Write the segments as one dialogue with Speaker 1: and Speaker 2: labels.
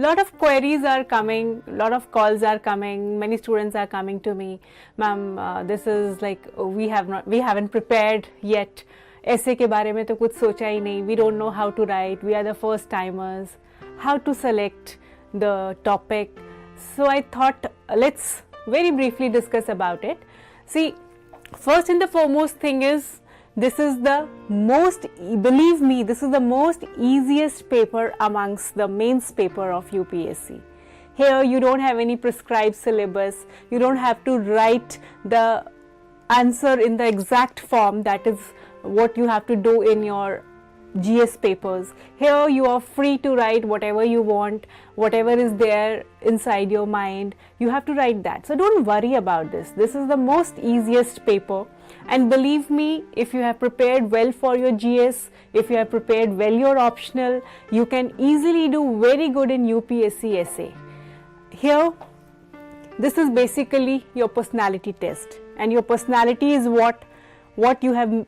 Speaker 1: lot of queries are coming, lot of calls are coming, many students are coming to me, ma'am, this is like we haven't prepared yet, essay के बारे में तो कुछ सोचा ही नहीं, we don't know how to write, we are the first timers, how to select the topic. So I thought let's very briefly discuss about it. See, first and the foremost thing is, this is the most, believe me, this is the most easiest paper amongst the mains paper of UPSC. Here you don't have any prescribed syllabus, you don't have to write the answer in the exact form, that is what you have to do in your GS papers. Here you are free to write whatever you want, whatever is there inside your mind, you have to write that. So don't worry about this. This is the most easiest paper, and believe me, if you have prepared well for your GS, if you have prepared well your optional, you can easily do very good in UPSC essay. Here, this is basically your personality test, and your personality is what you have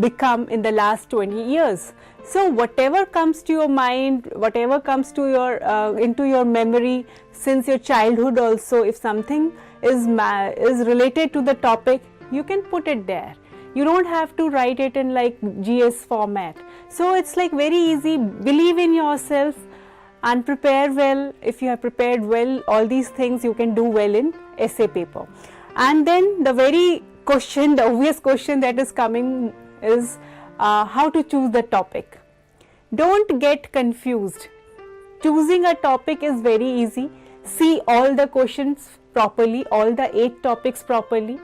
Speaker 1: become in the last 20 years. So whatever comes to your mind, whatever comes to your into your memory since your childhood also, if something is related to the topic, you can put it there. You don't have to write it in like GS format. So it's like very easy. Believe in yourself and prepare well. If you have prepared well, all these things you can do well in essay paper. And then the very question, the obvious question that is coming is how to choose the topic. Don't get confused. Choosing a topic is very easy. See all the questions properly, all the 8 topics properly.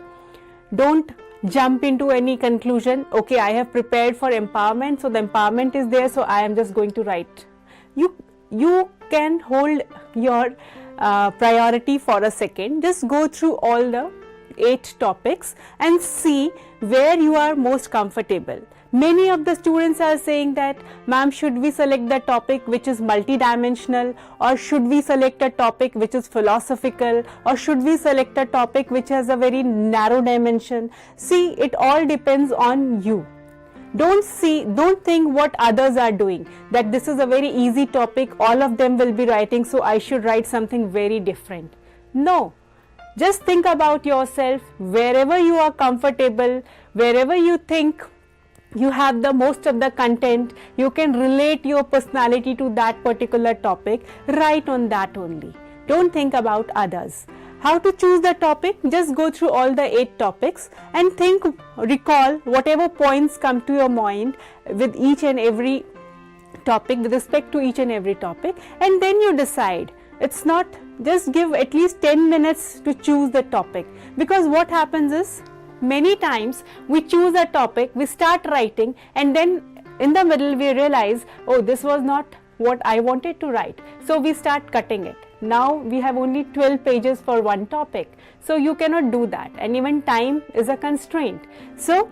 Speaker 1: Don't jump into any conclusion. Okay, I have prepared for empowerment, so the empowerment is there, so I am just going to write. You can hold your priority for a second. Just go through all the 8 topics and see where you are most comfortable. Many of the students are saying that, ma'am, should we select the topic which is multidimensional, or should we select a topic which is philosophical, or should we select a topic which has a very narrow dimension? See, it all depends on you. Don't think what others are doing, that this is a very easy topic, all of them will be writing, so I should write something very different. No. Just think about yourself, wherever you are comfortable, wherever you think you have the most of the content, you can relate your personality to that particular topic, write on that only. Don't think about others. How to choose the topic? Just go through all the 8 topics and recall whatever points come to your mind with each and every topic, with respect to each and every topic, and then you decide. It's not, just give at least 10 minutes to choose the topic, because what happens is, many times we choose a topic, we start writing, and then in the middle we realize, oh, this was not what I wanted to write, so we start cutting it. Now we have only 12 pages for one topic, so you cannot do that, and even time is a constraint. So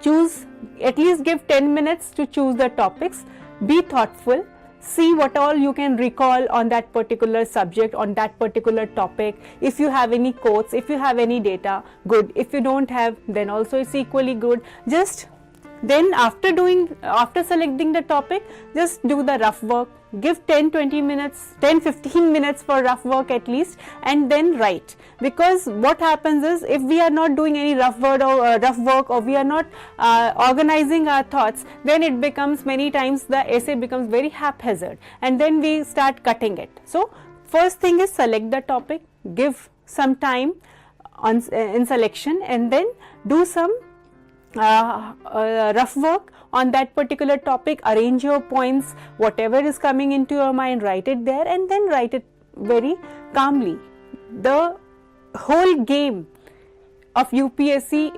Speaker 1: choose, at least give 10 minutes to choose the topics, be thoughtful. See what all you can recall on that particular subject, on that particular topic. If you have any quotes, if you have any data, good. If you don't have, then also it's equally good. Just then after selecting the topic, just do the rough work. Give 10-15 minutes for rough work at least, and then write. Because what happens is, if we are not doing any rough work or we are not organizing our thoughts, then it becomes, many times the essay becomes very haphazard, and then we start cutting it. So first thing is, select the topic, give some time in selection, and then do some rough work on that particular topic. Arrange your points, whatever is coming into your mind, write it there, and then write it very calmly. The whole game of UPSC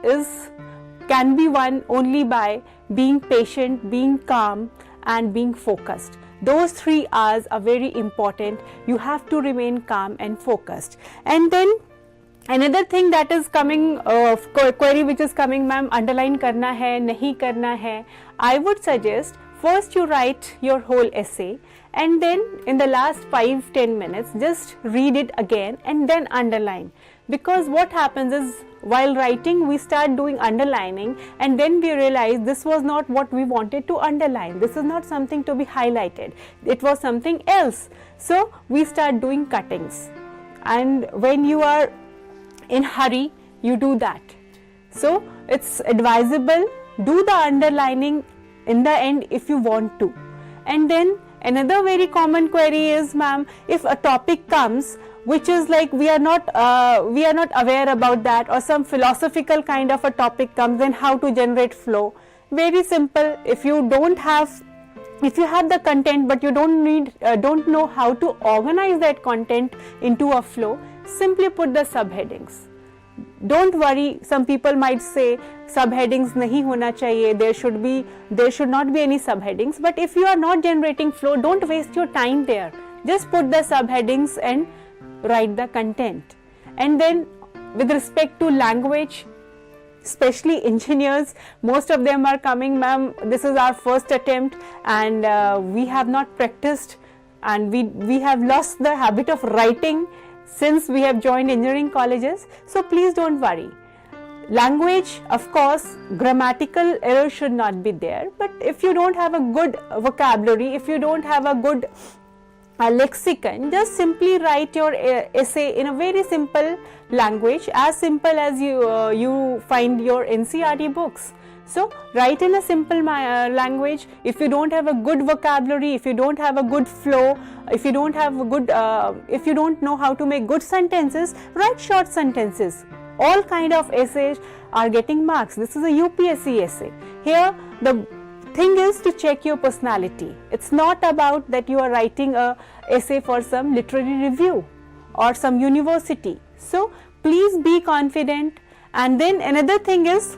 Speaker 1: can be won only by being patient, being calm, and being focused. Those 3 R's are very important. You have to remain calm and focused. And then another thing that is coming, query which is coming, ma'am, underline karna hai, nahi karna hai. I would suggest first you write your whole essay, and then in the last 5-10 minutes just read it again and then underline. Because what happens is, while writing we start doing underlining, and then we realize this was not what we wanted to underline, this is not something to be highlighted, it was something else. So we start doing cuttings, and when you are in hurry you do that. So it's advisable, do the underlining in the end if you want to. And then another very common query is, ma'am, if a topic comes which is like we are not aware about that, or some philosophical kind of a topic comes, then how to generate flow? Very simple. If you have the content but you don't know how to organize that content into a flow, simply put the subheadings. Don't worry, some people might say subheadings nahi hona chahiye, there should not be any subheadings, but if you are not generating flow, don't waste your time there. Just put the subheadings and write the content. And then with respect to language, especially engineers, most of them are coming, ma'am, this is our first attempt and we have not practiced, and we have lost the habit of writing since we have joined engineering colleges. So please don't worry. Language, of course, grammatical error should not be there, but if you don't have a good vocabulary, if you don't have a good lexicon, just simply write your essay in a very simple language, as simple as you find your NCERT books. So write in a simple language. If you don't have a good vocabulary, if you don't have a good flow, if you don't know how to make good sentences, write short sentences. All kind of essays are getting marks. This is a UPSC essay. Here the thing is to check your personality. It's not about that you are writing a essay for some literary review or some university. So please be confident. And then another thing is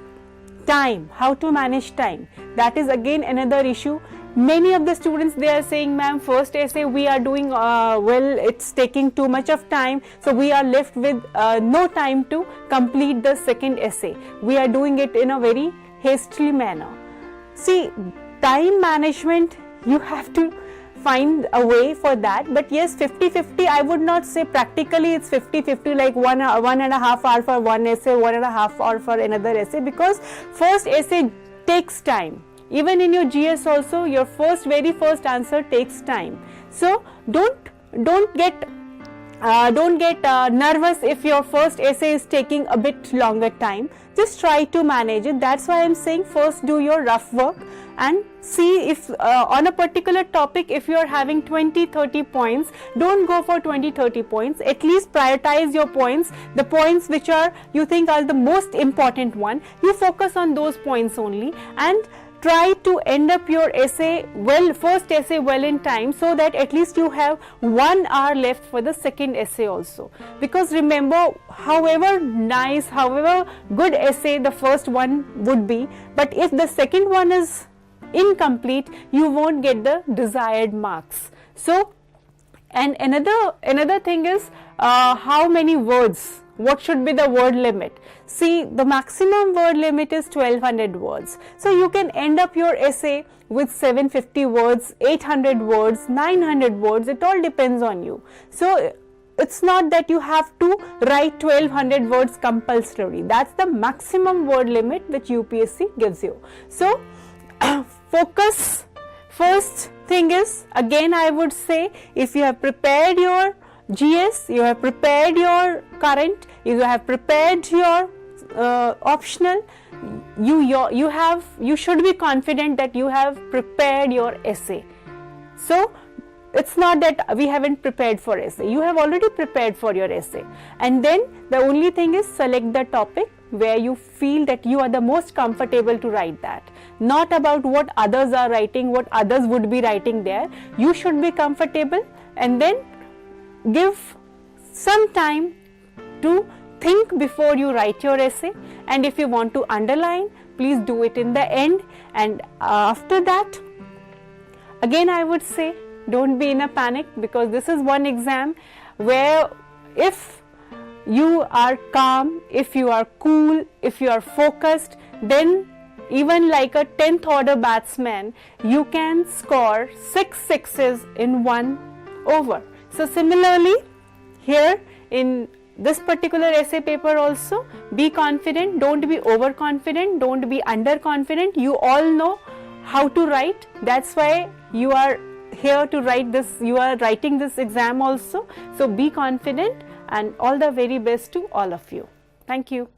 Speaker 1: time, how to manage time. That is again another issue. Many of the students, they are saying, ma'am, first essay we are doing well, it's taking too much of time, so we are left with no time to complete the second essay. We are doing it in a very hastily manner. See, time management, you have to find a way for that. But yes, 50-50, I would not say practically it's 50-50, like 1.5 hour for one essay, 1.5 hour for another essay, because first essay takes time. Even in your GS also, your very first answer takes time. So don't get nervous if your first essay is taking a bit longer time. Just try to manage it. That's why I'm saying first do your rough work and see if on a particular topic, if you are having 20-30 points, don't go for 20-30 points. At least prioritize your points, the points which you think are the most important one. You focus on those points only and try to end up your first essay well in time, so that at least you have 1 hour left for the second essay also. Because remember, however nice, however good essay the first one would be, but if the second one is incomplete, you won't get the desired marks. So, and another thing is how many words. What should be the word limit? See, the maximum word limit is 1200 words. So you can end up your essay with 750 words, 800 words, 900 words. It all depends on you. So it's not that you have to write 1200 words compulsory. That's the maximum word limit which UPSC gives you. So focus. First thing is, again I would say, if you have prepared your GS, you have prepared your current, you have prepared your optional, you should be confident that you have prepared your essay. So it's not that we haven't prepared for essay, you have already prepared for your essay. And then the only thing is, select the topic where you feel that you are the most comfortable to write that. Not about what others are writing, what others would be writing there. You should be comfortable, and then give some time to think before you write your essay. And if you want to underline, please do it in the end. And after that, again I would say, don't be in a panic, because this is one exam where if you are calm, if you are cool, if you are focused, then even like a 10th order batsman, you can score 6 sixes in 1 over. So similarly, here in this particular essay paper also, be confident, don't be overconfident, don't be underconfident. You all know how to write. That's why you are here to write this, you are writing this exam also. So be confident, and all the very best to all of you. Thank you.